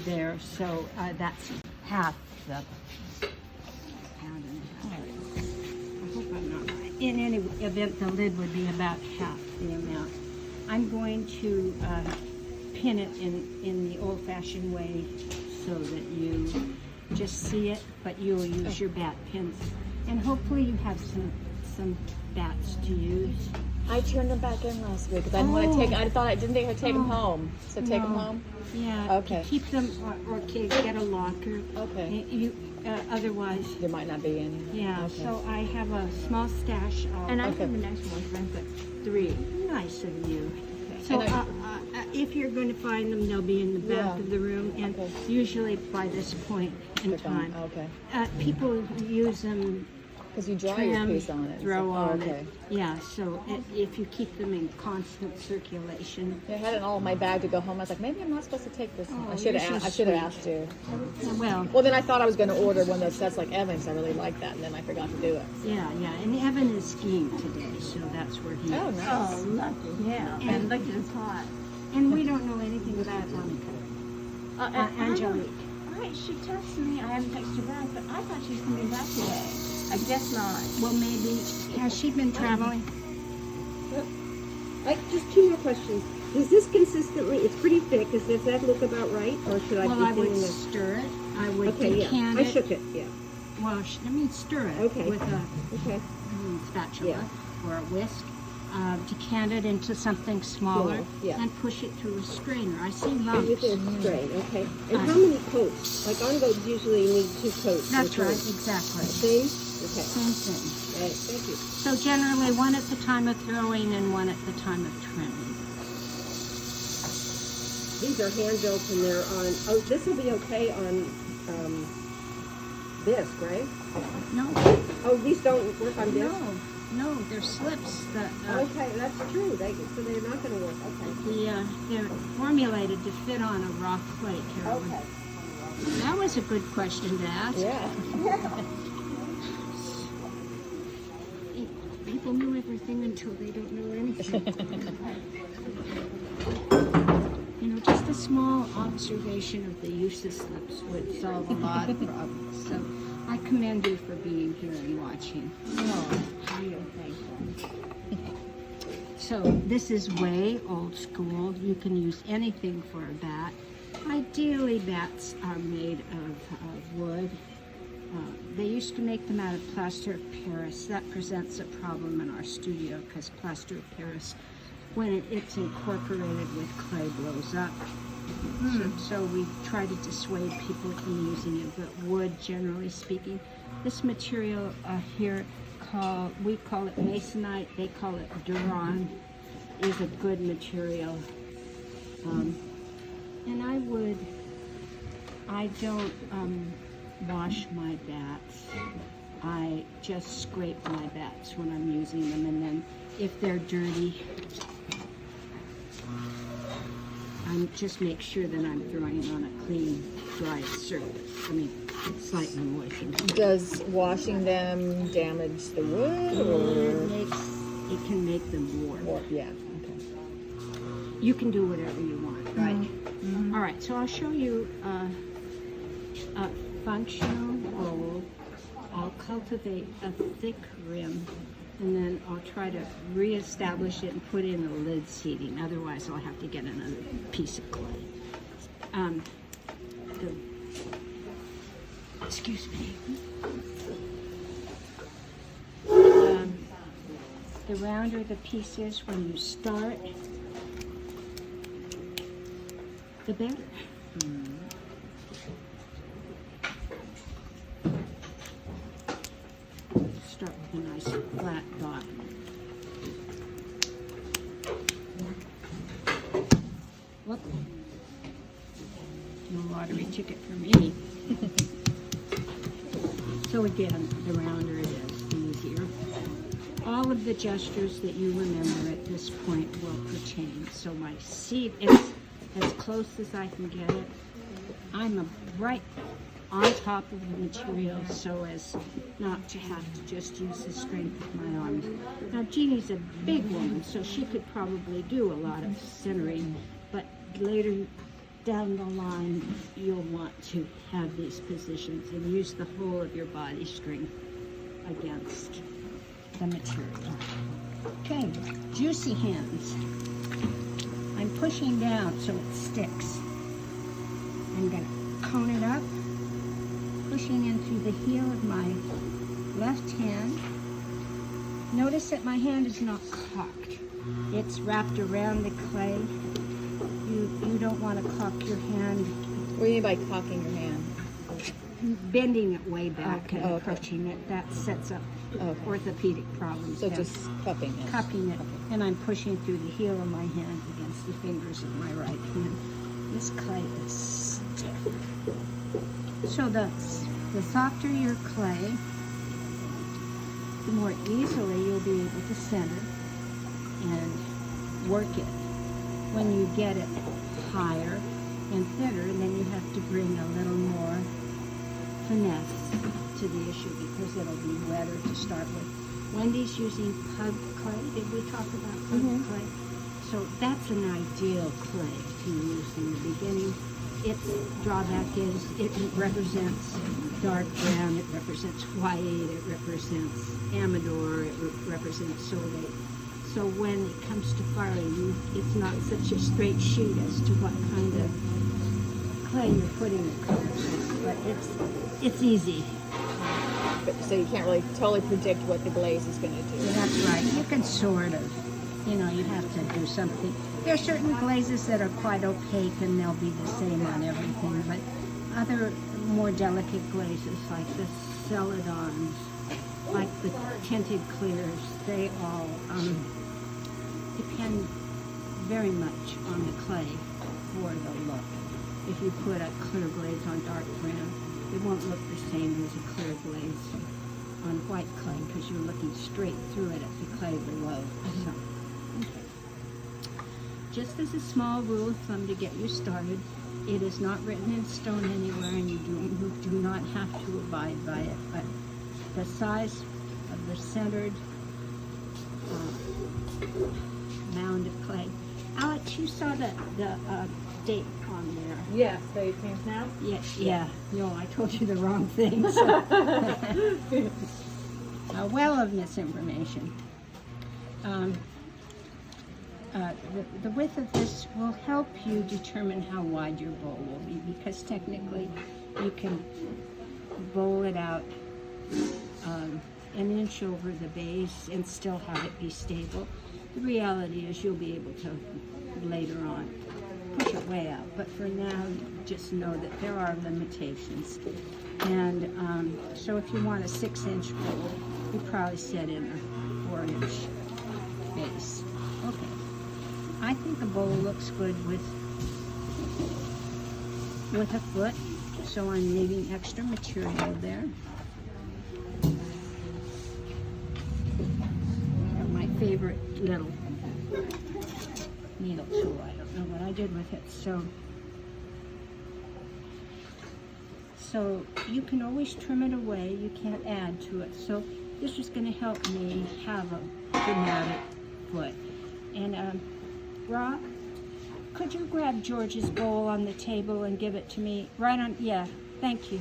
there, so that's half the pound and a half. I hope I'm not right. In any event, the lid would be about half the amount. I'm going to pin it in the old-fashioned way so that you just see it, but you'll use your bat pins. And hopefully you have some bats to use. I turned them back in last week because I didn't want to take. I thought I didn't think I'd take them home. So take them home. Yeah. Okay. Keep them, or get a locker. Okay. Otherwise. There might not be any. Yeah. Okay. So I have a small stash of. And I have a nice one. I've got 3. Nice of you. Okay. So And if you're going to find them, they'll be in the back Yeah. of the room, and Okay. usually by this point in They're gone. time, Okay. people use them. Because you dry your Trim, piece on it. throw on okay. it. Yeah, so if you keep them in constant circulation. I had it all in my bag to go home. I was like, maybe I'm not supposed to take this. Oh, I should you're have. so I should have sweet. asked you. Well, Well, then I thought I was going to order one of those sets like Evan's. I really like that, and then I forgot to do it. yeah, and Evan is skiing today, so that's where he Oh, is. nice. Oh, lucky. Yeah. And look, it's hot. And we don't know anything about Monica. Angelique. She texted me. I haven't texted her back, but I thought she was coming back today. I guess not. Well, maybe, has she been traveling? Just 2 more questions. Is this consistently, it's pretty thick, does that look about right? Or should I Well, be I would thinning this? stir it. I would Okay, yeah. decant I it. shook it, yeah. Well, stir it Okay. with a Okay. spatula Yeah. or a whisk. Decant it into something smaller, Small, yeah. and push it through a strainer. I see And lumps. with a strain, okay. And how many coats? Like on-goats usually need 2 coats. That's or right, three. exactly. Same? Okay. Same thing. Right, thank you. So generally, one at the time of throwing and one at the time of trimming. These are hand-built and they're on, oh, this will be okay on, bisque, right? No, Oh, these don't work on bisque? no, they're slips. Okay, that's true. So they're not gonna work, okay. They're formulated to fit on a rock plate, Carolyn. Okay. That was a good question to ask. Yeah. People know everything until they don't know anything. Just a small observation of the use of slips would solve a lot of problems. So I commend you for being here and watching. Oh, So this is way old school. You can use anything for a bat. Ideally, bats are made of wood. They used to make them out of plaster of Paris. That presents a problem in our studio because plaster of Paris, when it's incorporated with clay, blows up. So we try to dissuade people from using it, but wood, generally speaking. This material here, we call it masonite, they call it Duran, is a good material. And I don't wash my bats. I just scrape my bats when I'm using them, and then if they're dirty, I just make sure that I'm throwing it on a clean, dry surface. Slightly moistened. does washing them damage the wood or? It can make them warm. Or yeah. Okay. You can do whatever you want, right? All right, so I'll show you a functional bowl. I'll cultivate a thick rim, and then I'll try to reestablish it and put in a lid seating. Otherwise, I'll have to get another piece of clay. Excuse me. The rounder the piece is when you start, the better. Start with a nice flat dot. Whoop. No lottery ticket for me. So again, the rounder it is, the easier. All of the gestures that you remember at this point will pertain. So my seat is as close as I can get it. I'm right on top of the material so as not to have to just use the strength of my arms. Now Jeannie's a big woman, so she could probably do a lot of centering, but later down the line you'll want to have these positions and use the whole of your body strength against the material. Okay, juicy hands. I'm pushing down so it sticks. I'm going to cone it up, pushing into the heel of my left hand. Notice that my hand is not cocked. It's wrapped around the clay. You don't want to cock your hand, What do you mean by cocking your hand? bending it way back and Okay. approaching it. That sets up Okay. orthopedic problems. So Yeah. just cupping it. Cupping it, and I'm pushing through the heel of my hand against the fingers of my right hand. This clay is stiff. So the softer your clay, the more easily you'll be able to center and work it. When you get it higher and thinner, then you have to bring a little more finesse to the issue because it'll be wetter to start with. Wendy's using pug clay. Did we talk about pug clay? So that's an ideal clay to use in the beginning. Its drawback is it represents dark brown, it represents white, it represents amador, it represents solate. So when it comes to filing, it's not such a straight shoot as to what kind of clay you're putting the colors in, but it's easy. So you can't really totally predict what the glaze is going to do. That's right. You can sort of, you have to do something. There are certain glazes that are quite opaque and they'll be the same on everything, but other more delicate glazes like the celadons, like the tinted clears, they all depend very much on the clay for the look. If you put a clear glaze on dark brown, it won't look the same as a clear glaze on white clay because you're looking straight through it at the clay below. So, okay. Just as a small rule of thumb to get you started, it is not written in stone anywhere and you do not have to abide by it, but the size of the centered mound of clay. Alex, you saw the date on there. Yes, so you can now? Yeah. No, I told you the wrong thing. So. A well of misinformation. The width of this will help you determine how wide your bowl will be because technically you can bowl it out an inch over the base and still have it be stable. The reality is you'll be able to later on push it way out, but for now just know that there are limitations. And so if you want a 6-inch bowl, you probably set in a 4-inch base. Okay. I think a bowl looks good with a foot, so I'm leaving extra material there. They're my favorite little needle tool. I don't know what I did with it. So you can always trim it away. You can't add to it. So this is going to help me have a dramatic foot. And Rob, could you grab George's bowl on the table and give it to me? Right on, yeah, thank you.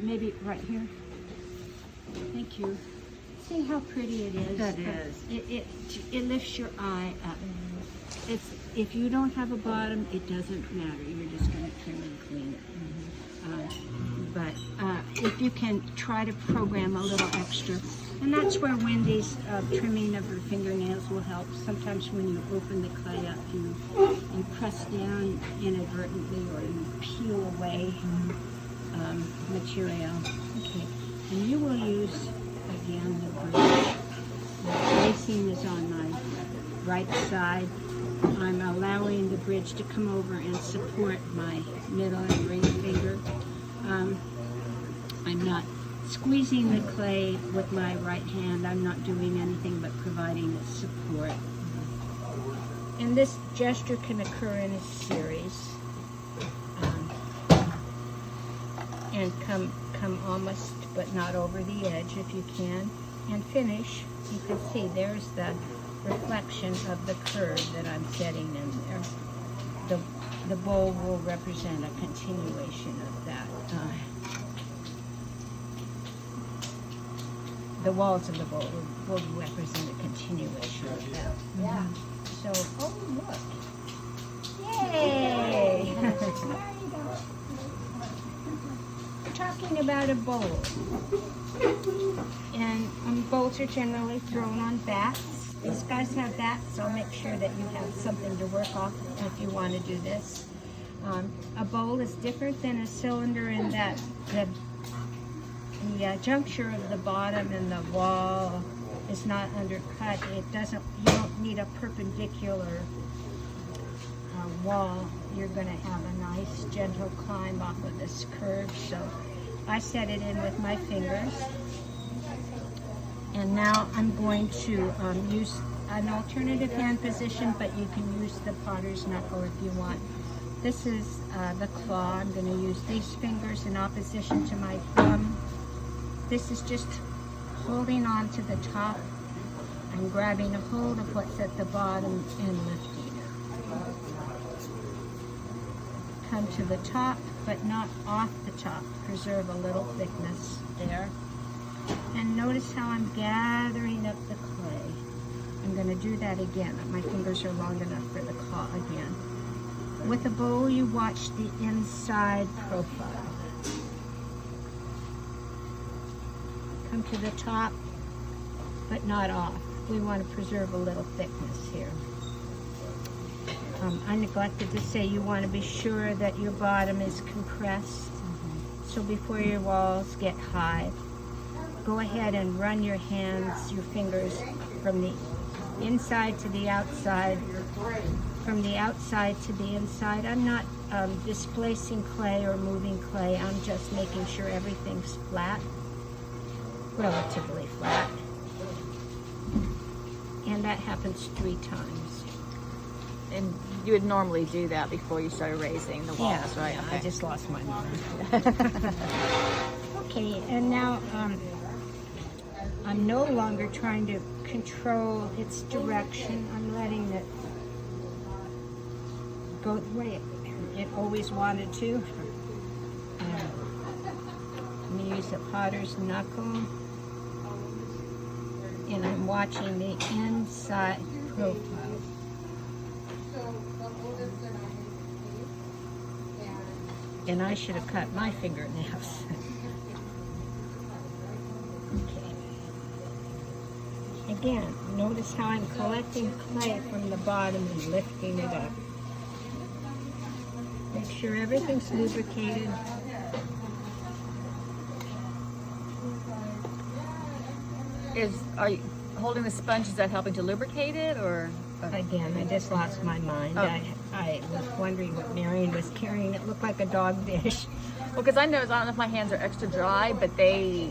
Maybe right here. Thank you. See how pretty it is? That is. It lifts your eye up. If you don't have a bottom, it doesn't matter. You're just going to trim and clean it. But if you can try to program a little extra, and that's where Wendy's trimming of her fingernails will help. Sometimes when you open the clay up, you press down inadvertently or you peel away material. Okay, and you will use, again, the bridge. The bracing is on my right side. I'm allowing the bridge to come over and support my middle and ring finger. I'm not squeezing the clay with my right hand. I'm not doing anything but providing its support. And this gesture can occur in a series. And come almost, but not over the edge if you can. And finish. You can see there's the reflection of the curve that I'm setting in there. The the bowl will represent a continuation of that. The walls of the bowl will represent a continuation of that. Yeah. So, oh look. Yay! We're talking about a bowl. And bowls are generally thrown on bats. These guys have bats, so I'll make sure that you have something to work off if you want to do this. A bowl is different than a cylinder in that the juncture of the bottom and the wall is not undercut. It doesn't. You don't need a perpendicular wall. You're going to have a nice gentle climb off of this curve. So I set it in with my fingers. And now I'm going to use an alternative hand position, but you can use the potter's knuckle if you want. This is the claw. I'm going to use these fingers in opposition to my thumb. This is just holding on to the top and grabbing a hold of what's at the bottom and lifting it. Come to the top, but not off the top. Preserve a little thickness there. And notice how I'm gathering up the clay. I'm going to do that again. My fingers are long enough for the claw again. With a bowl, you watch the inside profile. Come to the top, but not off. We want to preserve a little thickness here. I neglected to say you want to be sure that your bottom is compressed. So before your walls get high, go ahead and run your hands, your fingers from the inside to the outside, from the outside to the inside. I'm not displacing clay or moving clay. I'm just making sure everything's flat, relatively flat. And that happens 3 times. And you would normally do that before you started raising the walls, right? Yeah, Okay. I just lost my mind. Okay, and now I'm no longer trying to control its direction. I'm letting it go the way it always wanted to. I'm going to use a potter's knuckle. And I'm watching the inside profile. And I should have cut my fingernails. Okay. Again, notice how I'm collecting clay from the bottom and lifting it up. Make sure everything's lubricated. Are you holding the sponge? Is that helping to lubricate it, or? Again, I just lost my mind. Oh. I was wondering what Marion was carrying. It looked like a dog dish. Well, because I don't know if my hands are extra dry, but they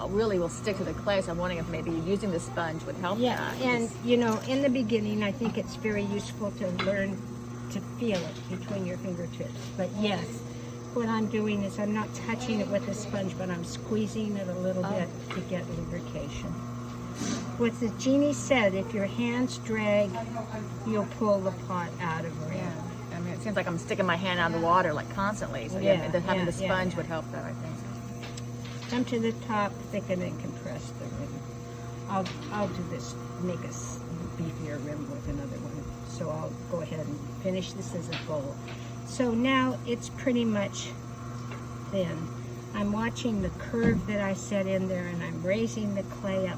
really will stick to the clay. So I'm wondering if maybe using the sponge would help. Yeah, that. and you know, in the beginning, I think it's very useful to learn to feel it between your fingertips. But yes, what I'm doing is I'm not touching it with a sponge, but I'm squeezing it a little bit to get lubrication. What the genie said, if your hands drag, you'll pull the pot out of it. Yeah. I mean, it seems like I'm sticking my hand out of the water like constantly. So having the sponge would help that, I think. Come to the top, thicken and compress the rim. I'll do this, make a beefier rim with another one. So I'll go ahead and finish this as a bowl. So now it's pretty much thin. I'm watching the curve that I set in there, and I'm raising the clay up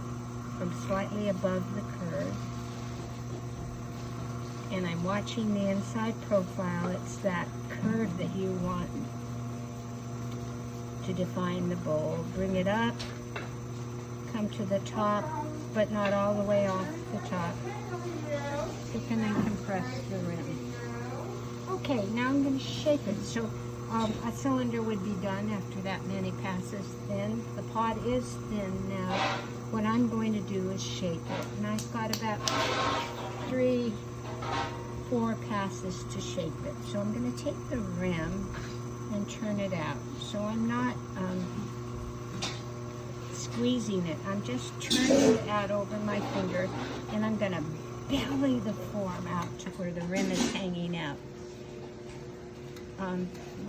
from slightly above the curve. And I'm watching the inside profile. It's that curve that you want to define the bowl. Bring it up, come to the top, but not all the way off the top. Thicken and compress the rim. Okay, now I'm going to shape it. So a cylinder would be done after that many passes thin. The pot is thin now. What I'm going to do is shape it. And I've got about 3-4 passes to shape it. So I'm going to take the rim and turn it out. So I'm not squeezing it. I'm just turning it out over my finger, and I'm going to belly the form out to where the rim is hanging out.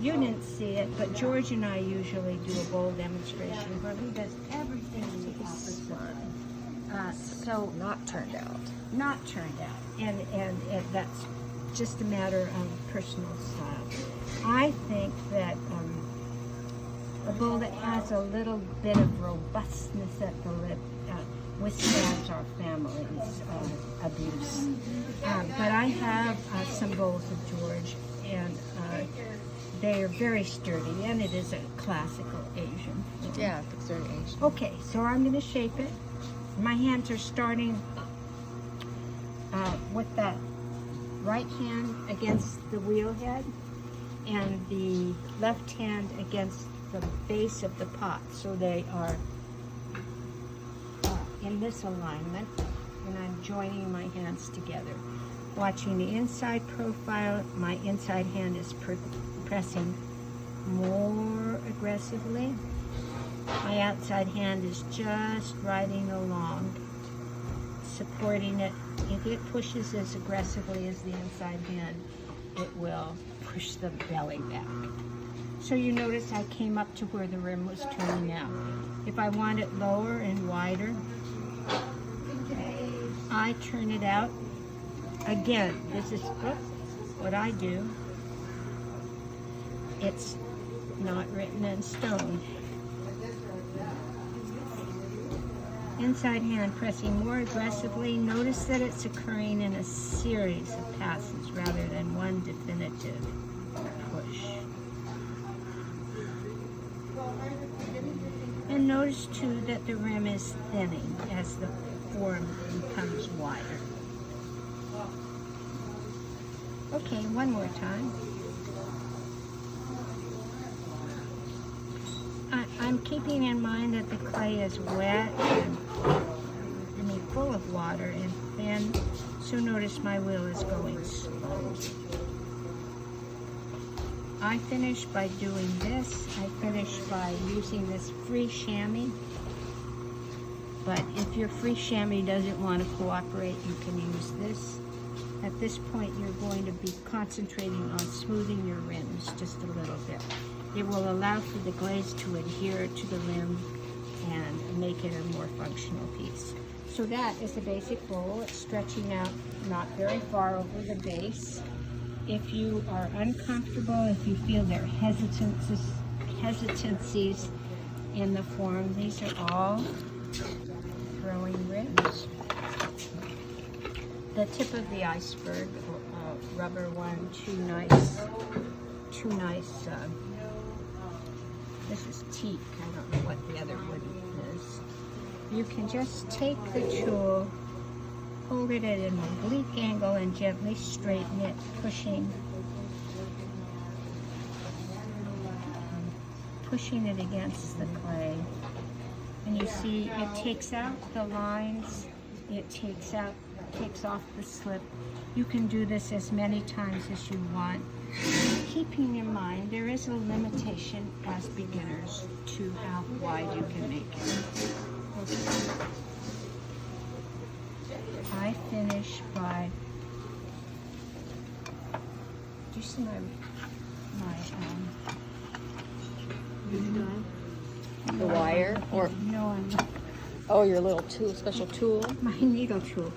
You didn't see it, but George and I usually do a bowl demonstration where he does everything the opposite. So Not turned out. not turned out, and that's just a matter of personal style. I think that a bowl that has a little bit of robustness at the lip withstands our family's abuse. But I have some bowls of George, and they are very sturdy, and it is a classical Asian form. Yeah, it's very Asian. Okay, so I'm going to shape it. My hands are starting with that right hand against the wheel head and the left hand against the base of the pot. So they are in this alignment, and I'm joining my hands together. Watching the inside profile, my inside hand is pressing more aggressively. My outside hand is just riding along, supporting it. If it pushes as aggressively as the inside hand, it will push the belly back. So you notice I came up to where the rim was turning out. If I want it lower and wider, I turn it out. Again, this is what I do. It's not written in stone. Inside hand pressing more aggressively. Notice that it's occurring in a series of passes rather than one definitive push. And notice too that the rim is thinning as the form becomes wider. Okay, one more time. I'm keeping in mind that the clay is wet and full of water and thin, so notice my wheel is going slow. I finish by doing this. I finish by using this free chamois. But if your free chamois doesn't want to cooperate, you can use this. At this point, you're going to be concentrating on smoothing your rims just a little bit. It will allow for the glaze to adhere to the rim and make it a more functional piece. So that is the basic bowl. It's stretching out not very far over the base. If you are uncomfortable, if you feel there are hesitancies in the form, these are all throwing rims. The tip of the iceberg, rubber one, two nice, this is teak, I don't know what the other wooden is. You can just take the tool, hold it at an oblique angle and gently straighten it, pushing it against the clay. And you see it takes out the lines, it takes off the slip. You can do this as many times as you want, keeping in mind there is a limitation as beginners to how wide you can make it. Okay. I finish by, do you see my The wire, or no, your little tool, special tool. my needle tool.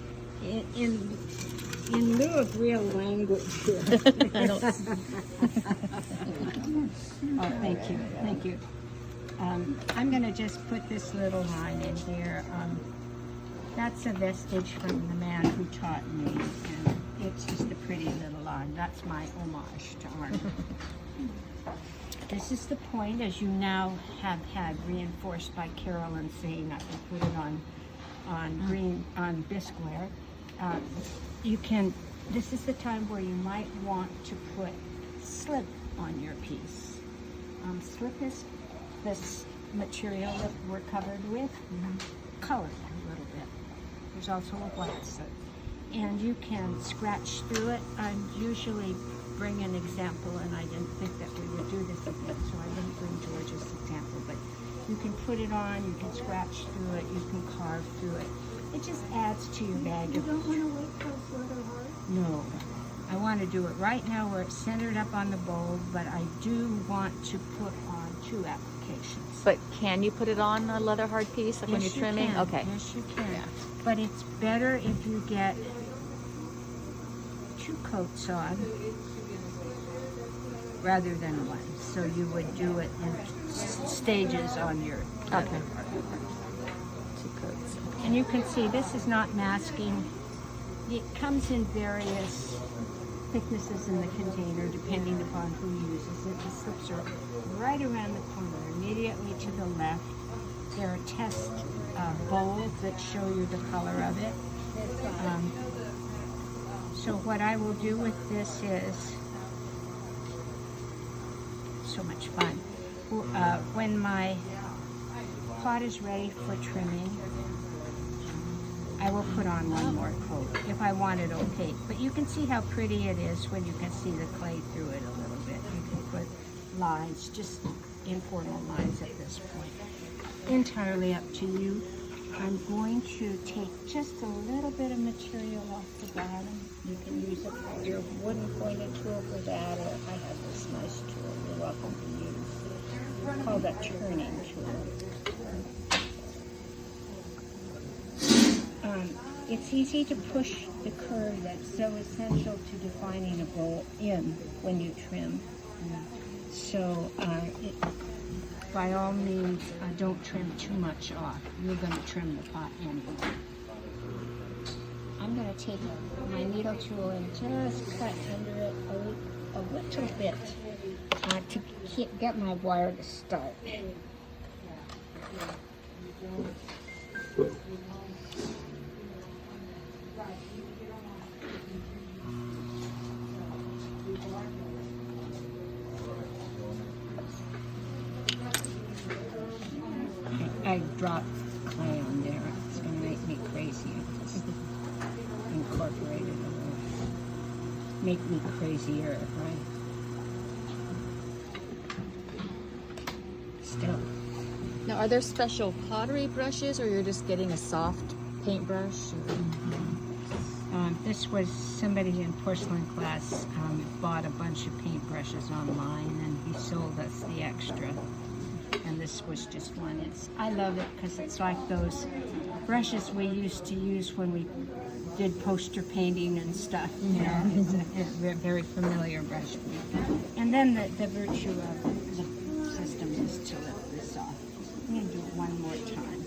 In lieu of real language here. I don't. Oh, thank you. I'm going to just put this little line in here. That's a vestige from the man who taught me, and it's just a pretty little line. That's my homage to Arnold. This is the point, as you now have had reinforced by Carolyn saying that we put it on bisqueware. This is the time where you might want to put slip on your piece. Slip is this material that we're covered with, colored a little bit. There's also a white slip. And you can scratch through it. I usually bring an example, and I didn't think that we would do this again, so I didn't bring George's example, but you can put it on, you can scratch through it, you can carve through it. It just adds to your bag. You don't want to wait till it's rather hard? No. I want to do it right now where it's centered up on the bowl, but I do want to put on 2 applications. But can you put it on a leather hard piece, like when you're Yes, you trimming? can. Okay. Yes, you can. Yeah. But it's better if you get 2 coats on rather than 1. So you would do it in stages on your leather Okay. hard. 2 coats. And you can see this is not masking. It comes in various thicknesses in the container depending upon who uses it. The slips are right around the corner, immediately to the left. There are test bowls that show you the color of it. So what I will do with this is so much fun. When my pot is ready for trimming, I will put on 1 more coat if I want it opaque. But you can see how pretty it is when you can see the clay through it a little bit. You can put lines, just informal lines at this point. Entirely up to you. I'm going to take just a little bit of material off the bottom. You can use your wooden pointed tool for that, or I have this nice tool you're welcome to use. It's called a turning tool. It's easy to push the curve that's so essential to defining a bowl in when you trim. So by all means, don't trim too much off. You're going to trim the pot anyway. I'm going to take my needle tool and just cut under it a little bit to get my wire to start. I dropped clay on there. It's going to make me crazy. Just incorporate it a little. Make me crazier, right? Still. Now, are there special pottery brushes, or you're just getting a soft paintbrush? This was somebody in porcelain class bought a bunch of paintbrushes online, and he sold us the extra. And this was just one. I love it because it's like those brushes we used to use when we did poster painting and stuff. You know, it's a very familiar brush. And then the virtue of the system is to lift this off. I'm going to do it one more time.